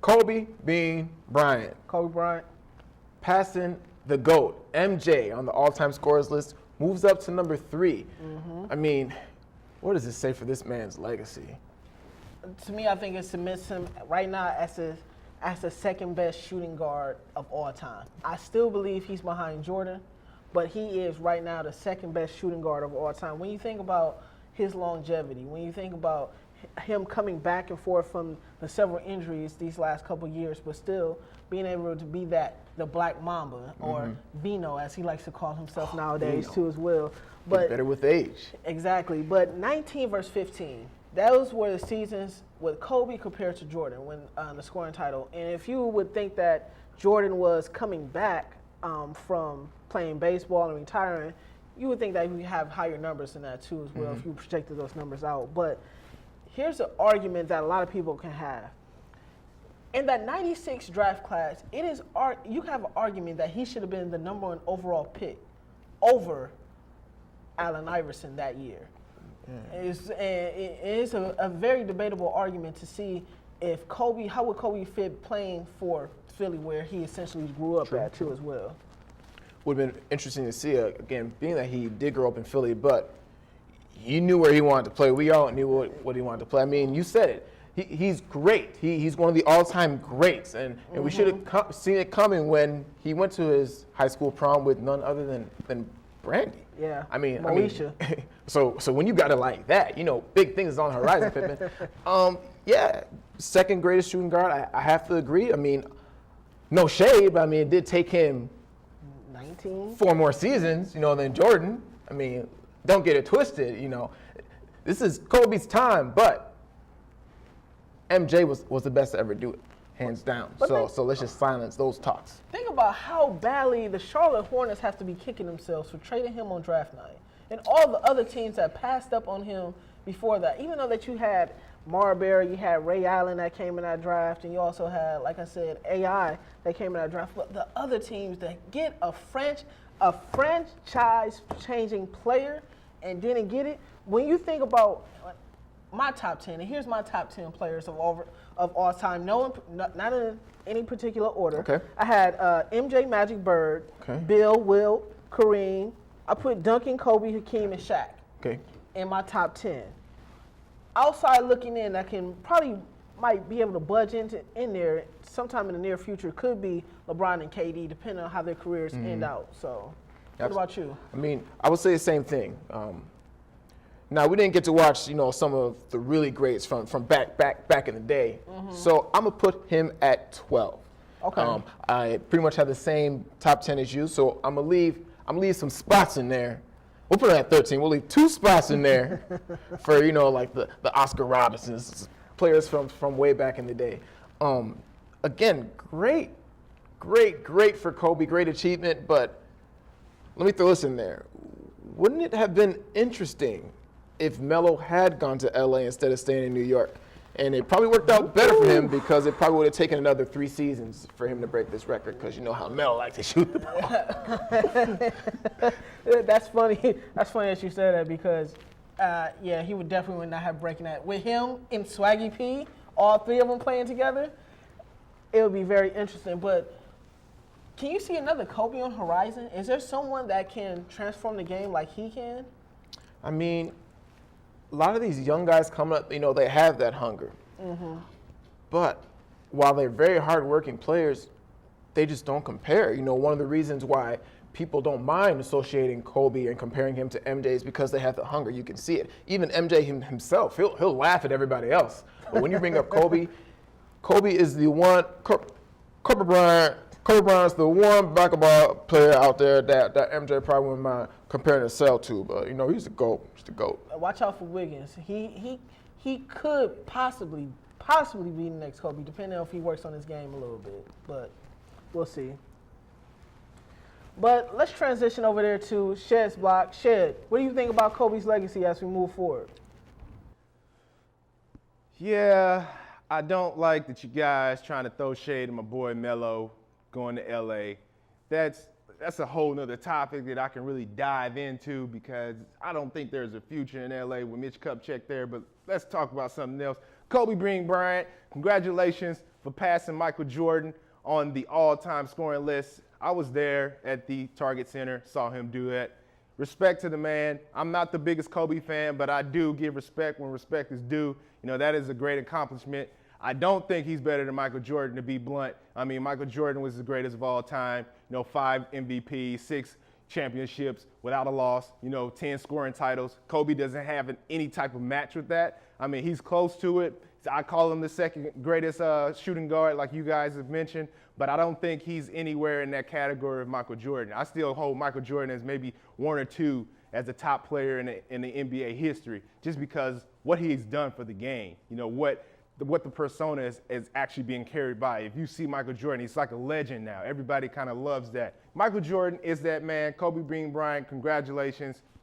Kobe being Bryant. Kobe Bryant. Passing the GOAT, MJ, on the all-time scorers list, moves up to number 3. I mean, what does this say for this man's legacy? To me, I think it cements him right now as the second best shooting guard of all time. I still believe he's behind Jordan, but he is right now the second best shooting guard of all time. When you think about his longevity, when you think about him coming back and forth from the several injuries these last couple of years, but still being able to be the Black Mamba, or Vino, as he likes to call himself nowadays, too, as well. But better with age. Exactly. But 19 versus 15, those were the seasons with Kobe compared to Jordan when the scoring title. And if you would think that Jordan was coming back from playing baseball and retiring, you would think that he would have higher numbers than that, too, as well, if you projected those numbers out. But here's an argument that a lot of people can have. In that 96 draft class, you have an argument that he should have been the number 1 overall pick over Allen Iverson that year. It's a very debatable argument to see if how would Kobe fit playing for Philly, where he essentially grew up at, too, as well. Would have been interesting to see, again, being that he did grow up in Philly, but he knew where he wanted to play. We all knew what he wanted to play. I mean, you said it. He's great. He's one of the all-time greats, and we should have seen it coming when he went to his high school prom with none other than Brandy. Yeah. I mean, Moesha. so when you got it like that, big things on the horizon, Pippen. Yeah, second greatest shooting guard. I have to agree. I mean, no shade, but I mean, it did take him 4 more seasons, than Jordan. I mean, don't get it twisted. This is Kobe's time, but MJ was the best to ever do it, hands down. So let's just silence those talks. Think about how badly the Charlotte Hornets have to be kicking themselves for trading him on draft night, and all the other teams that passed up on him before that. Even though that you had Marbury, you had Ray Allen that came in that draft, and you also had, like I said, AI that came in that draft. But the other teams that get a franchise-changing player and didn't get it, when you think about my top 10, and here's my top 10 players of all time, not in any particular order. Okay. I had MJ, Magic, Bird, Bill, Wilt, Kareem. I put Duncan, Kobe, Hakeem, and Shaq in my top 10. Outside looking in, I might be able to budge in there sometime in the near future. Could be LeBron and KD, depending on how their careers end out. So, what about you? I mean, I would say the same thing. Now, we didn't get to watch, some of the really greats from back in the day. So I'm gonna put him at 12. Okay. I pretty much have the same top 10 as you. So I'm gonna leave some spots in there. We'll put it at 13. We'll leave 2 spots in there for like the Oscar Robinsons, players from way back in the day. Again, great for Kobe, great achievement. But let me throw this in there. Wouldn't it have been interesting if Melo had gone to LA instead of staying in New York? And it probably worked out better for him, because it probably would have taken another 3 seasons for him to break this record, because you know how Melo likes to shoot the ball. That's funny. That's funny that you said that, because, he would definitely not have breaking that. With him and Swaggy P, all 3 of them playing together, it would be very interesting. But can you see another Kobe on horizon? Is there someone that can transform the game like he can? I mean, a lot of these young guys coming up, they have that hunger. But while they're very hardworking players, they just don't compare. One of the reasons why people don't mind associating Kobe and comparing him to MJ is because they have the hunger. You can see it. Even MJ himself, he'll laugh at everybody else. But when you bring up Kobe, Kobe is the one. Kobe Bryant's the one basketball player out there that MJ probably wouldn't mind comparing himself to. But he's the GOAT. He's the GOAT. Watch out for Wiggins. He could possibly be the next Kobe, depending on if he works on his game a little bit. But we'll see. But let's transition over there to Shed's block. Shed, what do you think about Kobe's legacy as we move forward? Yeah, I don't like that you guys trying to throw shade at my boy Melo going to LA. That's a whole nother topic that I can really dive into, because I don't think there's a future in LA with Mitch Kupchak there. But let's talk about something else. Kobe Bryant, congratulations. for passing Michael Jordan on the all-time scoring list. I was there at the Target Center, saw him do that. Respect to the man. I'm not the biggest Kobe fan, but I do give respect when respect is due. You know, that is a great accomplishment. I don't think he's better than Michael Jordan, to be blunt. I mean, Michael Jordan was the greatest of all time. You know, 5 MVPs, 6 championships without a loss, 10 scoring titles. Kobe doesn't have any type of match with that. I mean, he's close to it. I call him the second greatest shooting guard, like you guys have mentioned, but I don't think he's anywhere in that category of Michael Jordan. I still hold Michael Jordan as maybe 1 or 2 as a top player in the NBA history, just because what he's done for the game, what the persona is actually being carried by. If you see Michael Jordan, he's like a legend now. Everybody kind of loves that. Michael Jordan is that man. Kobe Bryant, congratulations.